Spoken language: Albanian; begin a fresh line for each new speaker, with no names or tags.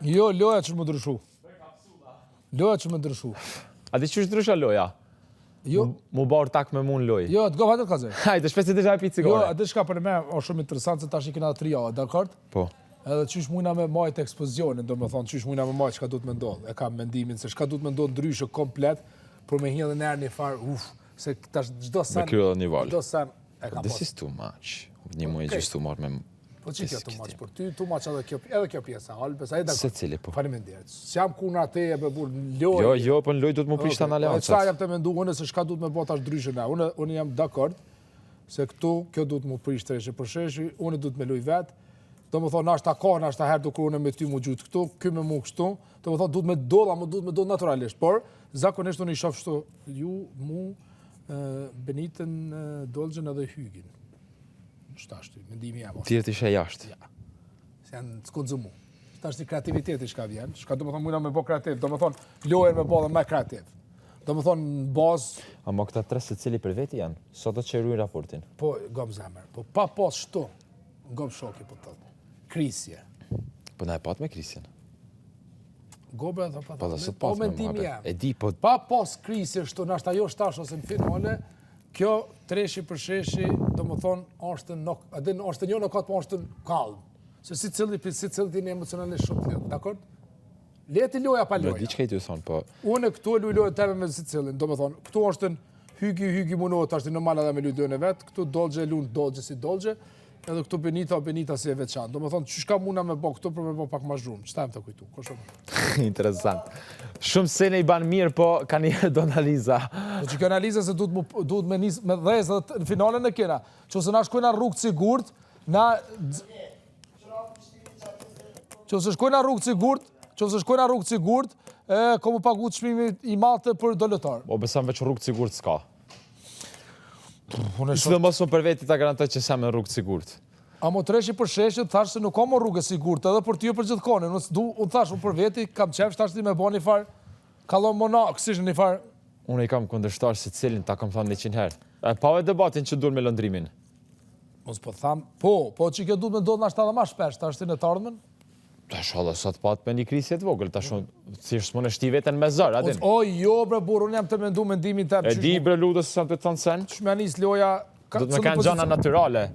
Jo, loja që më ndryshu. Loja që më ndryshu.
A di që është ndrysha loja?
Jo.
Mu barë tak me mund loj.
Jo, të gëmë hajtë të kazoj.
Hajde, shpesi të shaj pi cigare.
Jo, atë shka për me o shumë interesant se tash i kena 3 javë, dakord?
Po.
Edhe qysh mujna me majt ekspozionin, do me thonë, qysh mujna me majt çka duhet me ndodh. E kam mendimin se çka duhet me ndodh ndryshe komplet, për me hidhe nërë një farë, se tash çdo sen...
Me kryo dhe një valë.
Çdo sen e kam
This is too much. Një mu e gjystu marrë me...
Po që kjo too much, për ty too much edhe kjo pjesa, halbes, a i dakord.
Se cili, po.
Faleminderit. S'jam kuna te e për loj.
Jo, po në loj du të mu prishtë në aleancat.
Sa jam të mendu, unë se shka du të me bota është ndryshe na. Unë jam dakord, se këtu, kjo du të mu prishtë treshe për sheshi, unë du të me loj vetë. Do më thonë, nashta ka, nashta herë do kërune me ty mu gjutë këtu, ky me mu kështu. Do më thonë, du të me dodha, mu du të me dodha naturalisht. Por, zakonisht unë i shof shtu, ju, mu, Benitën, Dolxhen edhe Hygin. Shtashtu, mendimi jam.
Tjerët ishe jashtë.
Ja. Se janë s'konzumu. Shtashtu kreativiteti shka vjen, shka do më thonë mujna me bo kreativ, do më thonë, lojën me bo dhe me kreativ. Do më thonë, në bazë...
Amo këta tre se cili për veti janë, sot do të qerujnë raportin.
Po, gom zemër, po pa pas shtu, gom shoki po të të. Krisje.
Po na e pat me Krisjen.
Gobre dhe pa
Po
të.
dhe sot pas me
mendimi
mua.
jam.
E di, po...
Pa pas krisje shtu, nashta jo shtash ose në finale, kjo treshi për sheshi, do më thonë, është një nokat, po është në kalm. Se si cili ti një emocionalisht shumë të lëtë, dakord? Leti loja pa loja.
Di që ka i ty thonë, po...
Unë këtu e lujlojë teme me si cilin, do më thonë, këtu është në hygi munot, është në normal edhe me lujlojën e vetë, këtu Dolxhe lunë Dolxhe si Dolxhe, edhe këtu Benita si e veçanë. Do më thonë, që shka muna me bo këtu për me bo pak ma zhrumë, që tajmë të kujtu, ko shumë.
Interesant. Shumë sene i banë mirë, po ka një do analiza.
Po që kjo analiza se duhet me nisë me dhezë dhe në finalen e kena, që ose na shkojna rrugë sigurt, që ose shkojna rrugë sigurt, komu pagu të shmimi i malte për do lëtarë.
O besam veç rrugë sigurt s'ka.
Unë
Së dhe mos më për veti ta garantoj që sa me rrugë sigurt.
A mo treshi për sheshit, thash se nuk ka më rrugë sigurt, edhe për ty e për gjithë kone. Unë thash, unë për veti, kam qefsh, thash ti me bo një farë, kalon monak, si një farë.
Unë i kam kundërshtar se cilin, ta kam thamë 100 herë. Pa e debatin që dur me lëndrimin.
Mos po tham, po që kjo duhet me do të nashtë edhe ma shpesh, thash ti në të ardhmen?
Tash edhe sot pat me një krisje të vogël, tash unë thjesht s'mon e shti veten me zër, adin.
O jo bre burr, unë jam të mendu mendimin tëm.
E di bre ludës sa të thonë sen.
Ç'më nis loja.
Do të më kanë gjana natyrale.